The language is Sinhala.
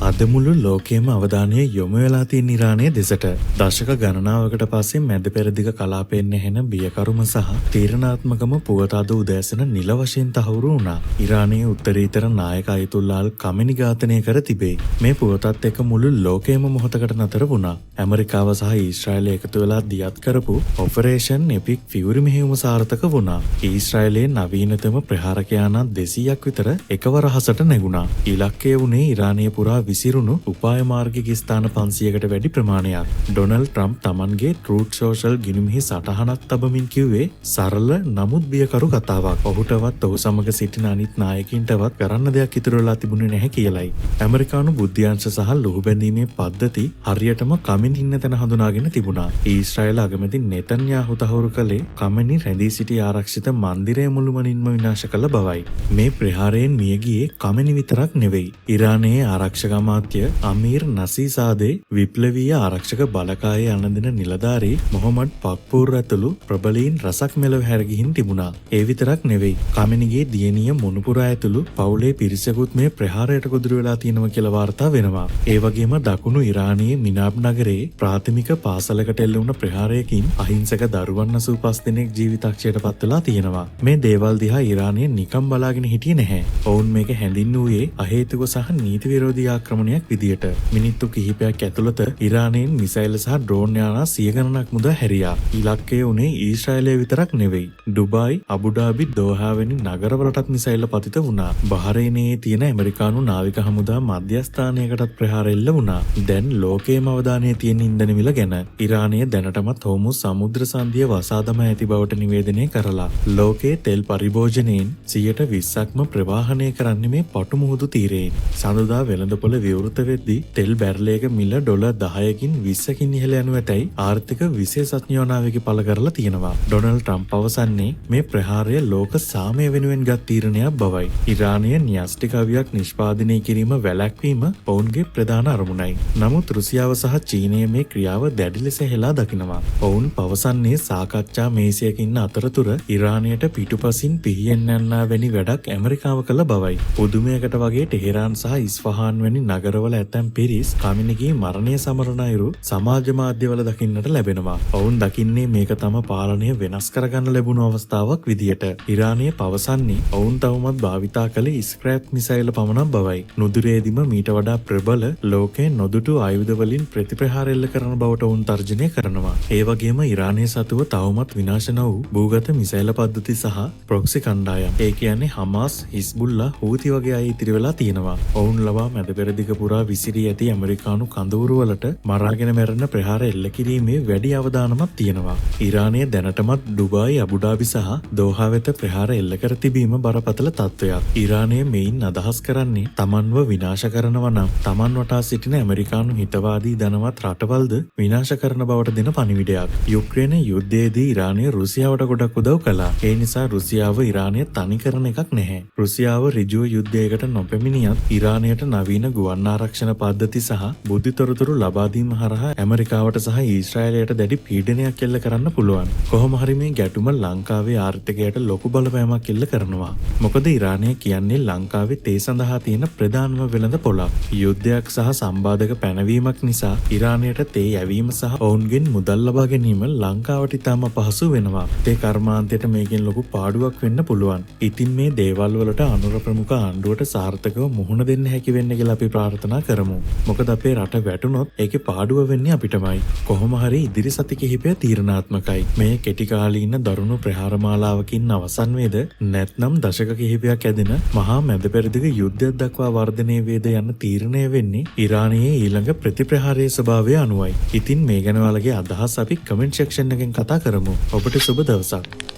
අද මුළු ලෝකයේම අවධානය යොමු වෙලා තියෙන ඉරානයේ දෙසට දශක ගණනාවකට පස්සේ මැද පෙරදිග කලාපයෙන් නැහෙන බියකරුම සහ තීරණාත්මකම පුවත අද උදෑසන නිල වශයෙන් තහවුරු වුණා. ඉරානයේ උත්තරීතර නායක අයතුල්ලාල් කමෙනි ඝාතනය කර තිබේ. මේ පුවතත් එක්ක මුළු ලෝකයේම මොහොතකට නතර වුණා. ඇමරිකාව සහ ඊශ්‍රායලය එකතු වෙලා දියත් කරපු ඔපරේෂන් එපික් ෆියුරි මෙහෙයුම සාර්ථක වුණා. ඊශ්‍රායලයේ නවීනතම ප්‍රහාරකයාන 200ක් විතර එකවර අහසට නැගුණා. ඉලක්කය වුණේ ඉරානය පුරා විසිරුණු උපාය මාර්ගික ස්ථාන 500කට වැඩි ප්‍රමාණයක්. ඩොනල්ඩ් ට්‍රම්ප් තමන්ගේ ට්‍රූත් සෝෂල් ගිණුමෙහි සටහනක් තබමින් කිව්වේ සරල නමුත් බියකරු කතාවක්. ඔහුටවත් ඔහු සමග සිටින අනිත් නායකින්ටවත් කරන්න දෙයක් ඉතුරු වෙලා තිබුණේ නැහැ කියලයි. ඇමරිකානු බුද්ධ්‍යංශ සහ ලුහු බැඳීමේ පද්ධති හරියටම කමෙනි ඉන්න තැන හඳුනාගෙන තිබුණා. ඊශ්‍රායල අගමැති නෙතන්යාහු තහවුරු කළේ කමෙනි රැඳී සිටි ආරක්ෂිත මන්දිරය මුළුමනින්ම විනාශ කළ බවයි. මේ ප්‍රහාරයෙන් මිය ගියේ කමෙනි විතරක් නෙවෙයි. ඉරානයේ ආරක්ෂක අමාත්‍ය අමීර් නසීසාදේ විප්ලවීය ආරක්ෂක බලකායේ අනදින නිලධාරී මොහොමඩ් පක්පූර් ඇතුළු ප්‍රබලීන් රසක් මෙලව හැරගිහින් තිබුණා. ඒ විතරක් නෙවෙයි. කමෙනිගේ දියණිය මොනුපුරා ඇතුළු පවුලේ පිරිසකුත් මේ ප්‍රහාරයට ගොදුරු වෙලා තියෙනවා කියලා වාර්තා වෙනවා. ඒ වගේම දකුණු ඉරානයේ මිනාබ් නගරයේ ප්‍රාථමික පාසලකට එල්ල වුණ ප්‍රහාරයකින් අහිංසක දරුවන් 85 දෙනෙක් ජීවිතක්ෂයට පත් වෙලා තියෙනවා. මේ දේවල් දිහා ඉරානය නිකම් බලාගෙන හිටියේ නැහැ. ඔවුන් මේක හැඳින්වුවේ අහේතුක සහ නීති විරෝධී ආක්‍රමණයක් විදියට. මිනිත්තු කිහිපයක් ඇතුළත ඉරානයෙන් මිසයිල් සහ ඩ්‍රෝන් යාන 100 ගණනක් මුද හැරියා. ඉලක්කය උනේ ඊශ්‍රායලය විතරක් නෙවෙයි. ඩුබායි, අබුඩාබි, දෝහා වැනි නගරවලටත් මිසයිල් පතිත වුණා. බහරේනයේ තියෙන ඇමරිකානු නාවික හමුදා මධ්‍යස්ථානයකටත් ප්‍රහාර එල්ල වුණා. දැන් ලෝකයේම අවධානය තියෙන ඉන්ධන මිල ගැන. ඉරානය දැනටමත් හෝමුස් සමුද්‍ර සන්ධිය වසා දමා ඇති බවට නිවේදනය කරලා. ලෝකයේ තෙල් පරිභෝජනයෙන් 120%ක්ම ප්‍රවාහනය කරන්නේ මේ පටු මුහුදු තීරයෙන්. සඳුදා වෙළඳපොළ විවෘත වෙද්දී තෙල් බැරලයක මිල ඩොලර් 10කින් 20කින් ඉහළ යනු ඇතැයි ආර්ථික විශේෂඥයෝ නාවික පළ කරලා තියෙනවා. ඩොනල්ඩ් ට්‍රම්ප් පවසන්නේ මේ ප්‍රහාරය ලෝක සාමය වෙනුවෙන් ගත් තීරණයක් බවයි. ඉරානය න්‍යෂ්ටික අවියක් නිෂ්පාදනය කිරීම වැළැක්වීම ඔවුන්ගේ ප්‍රධාන අරමුණයි. නමුත් රුසියාව සහ චීනය මේ ක්‍රියාව දැඩි ලෙස හෙලා දකිනවා. ඔවුන් පවසන්නේ සාකච්ඡා මේසයක ඉන්න අතරතුර ඉරානයට පිටුපසින් පිහියෙන් යන්නා වැනි වැඩක් ඇමරිකාව කළ බවයි. පුදුමයකට වගේ ටෙහෙරාන් සහ ඉස්ෆහාන් වැනි නගරවල ඇතැම් පිරිස් කමෙනිගේ මරණය සමරන අයුරු සමාජ මාධ්‍යවල දකින්නට ලැබෙනවා. ඔවුන් දකින්නේ මේක තම පාලනය වෙනස් කරගන්න ලැබුණු අවස්ථාවක් විදියට. ඉරානය පවසන්නේ ඔවුන් තවමත් භාවිතා කළේ ස්ක්‍රැප් මිසයිල පමණක් බවයි. නුදුරේදීම මීට වඩා ප්‍රබල ලෝකයේ නොදුටු ආයුධ වලින් ප්‍රතිප්‍රහාර එල්ල කරන බවට ඔවුන් තර්ජනය කරනවා. ඒ වගේම ඉරානය සතුව තවමත් විනාශ නොවූ භූගත මිසයිල පද්ධති සහ ප්‍රොක්සි කණ්ඩායම්. ඒ කියන්නේ හමාස්, හිස්බුල්ලා, හූති වගේ අය ඉතිරි වෙලා තියෙනවා. ඔවුන් ලවා මැද පෙරදිග පුරා විසිරී ඇති ඇමරිකානු කඳවුරු වලට මරාගෙන මැරෙන ප්‍රහාර එල්ල කිරීමේ වැඩි අවදානමක් තියෙනවා. ඉරානය දැනටමත් ඩුබායි, අබුඩාබි සහ දෝහා වෙත ප්‍රහාර එල්ල කර තිබීම බරපතල තත්ත්වයක්. ඉරානය මෙයින් අදහස් කරන්නේ තමන්ව විනාශ කරනවා නම් තමන් වටා සිටින ඇමරිකානු හිතවාදී ධනවත් රටවල්ද විනාශ කරන බවට දෙන පණිවිඩයක්. යුක්‍රේන යුද්ධයේදී ඉරානය රුසියාවට ගොඩක් උදව් කළා. ඒ නිසා රුසියාව ඉරානය තනි කරන එකක් නැහැ. රුසියාව ඍජුව යුද්ධයකට නොපැමිණියත් ඉරානයට නවීන ගුවන් ආරක්ෂණ පද්ධති සහ බුද්ධි තොරතුරු ලබා දීම හරහා ඇමරිකාවට සහ ඊශ්‍රායලයට දැඩි පීඩනයක් එල්ල කරන්න පුළුවන්. කොහොම හරි මේ ගැටුම ලංකාවේ ආර්ථිකයට ලොකු බලපෑමක් එල්ල කරනවා. මොකද ඉරානය කියන්නේ ලංකාවේ තේ සඳහා තියෙන ප්‍රධානම වෙළඳ පොළක්. යුද්ධයක් සහ සම්බාධක පැනවීමක් නිසා ඉරානයට තේ යැවීම සහ ඔවුන්ගෙන් මුදල් ලබා ගැනීම ලංකාවට ඉතාම අපහසු වෙනවා. තේ කර්මාන්තයට මේකෙන් ලොකු පාඩුවක් වෙන්න පුළුවන්. ඉතින් මේ දේවල් වලට අනුර ප්‍රමුඛ ආණ්ඩුවට සාර්ථකව මුහුණ දෙන්න හැකි වෙන්න කියලා අපි ප්‍රාර්ථනා කරමු. මොකද අපේ රට වැටුනොත් ඒකේ පාඩුව වෙන්නේ අපිටමයි. කොහොම හරි ඉදිරි සති කිහිපය තීරණාත්මකයි. මේ කෙටි කාලීන දරුණු ප්‍රහාර මාලාවකින් අවසන් වේද නැත්නම් දශක කිහිපයක් ඇදෙන මහා මැද පෙරදිග යුද්ධයක් දක්වා වර්ධනය වේද යන තීරණය වෙන්නේ ඉරානයේ ඊළඟ ප්‍රතිප්‍රහාරයේ ස්වභාවය අනුවයි. ඉතින් මේ ගැන ඔයාලගේ අදහස් අපි කමෙන්ට් සෙක්ෂන් එකෙන් කතා කරමු. ඔබට සුබ දවසක්.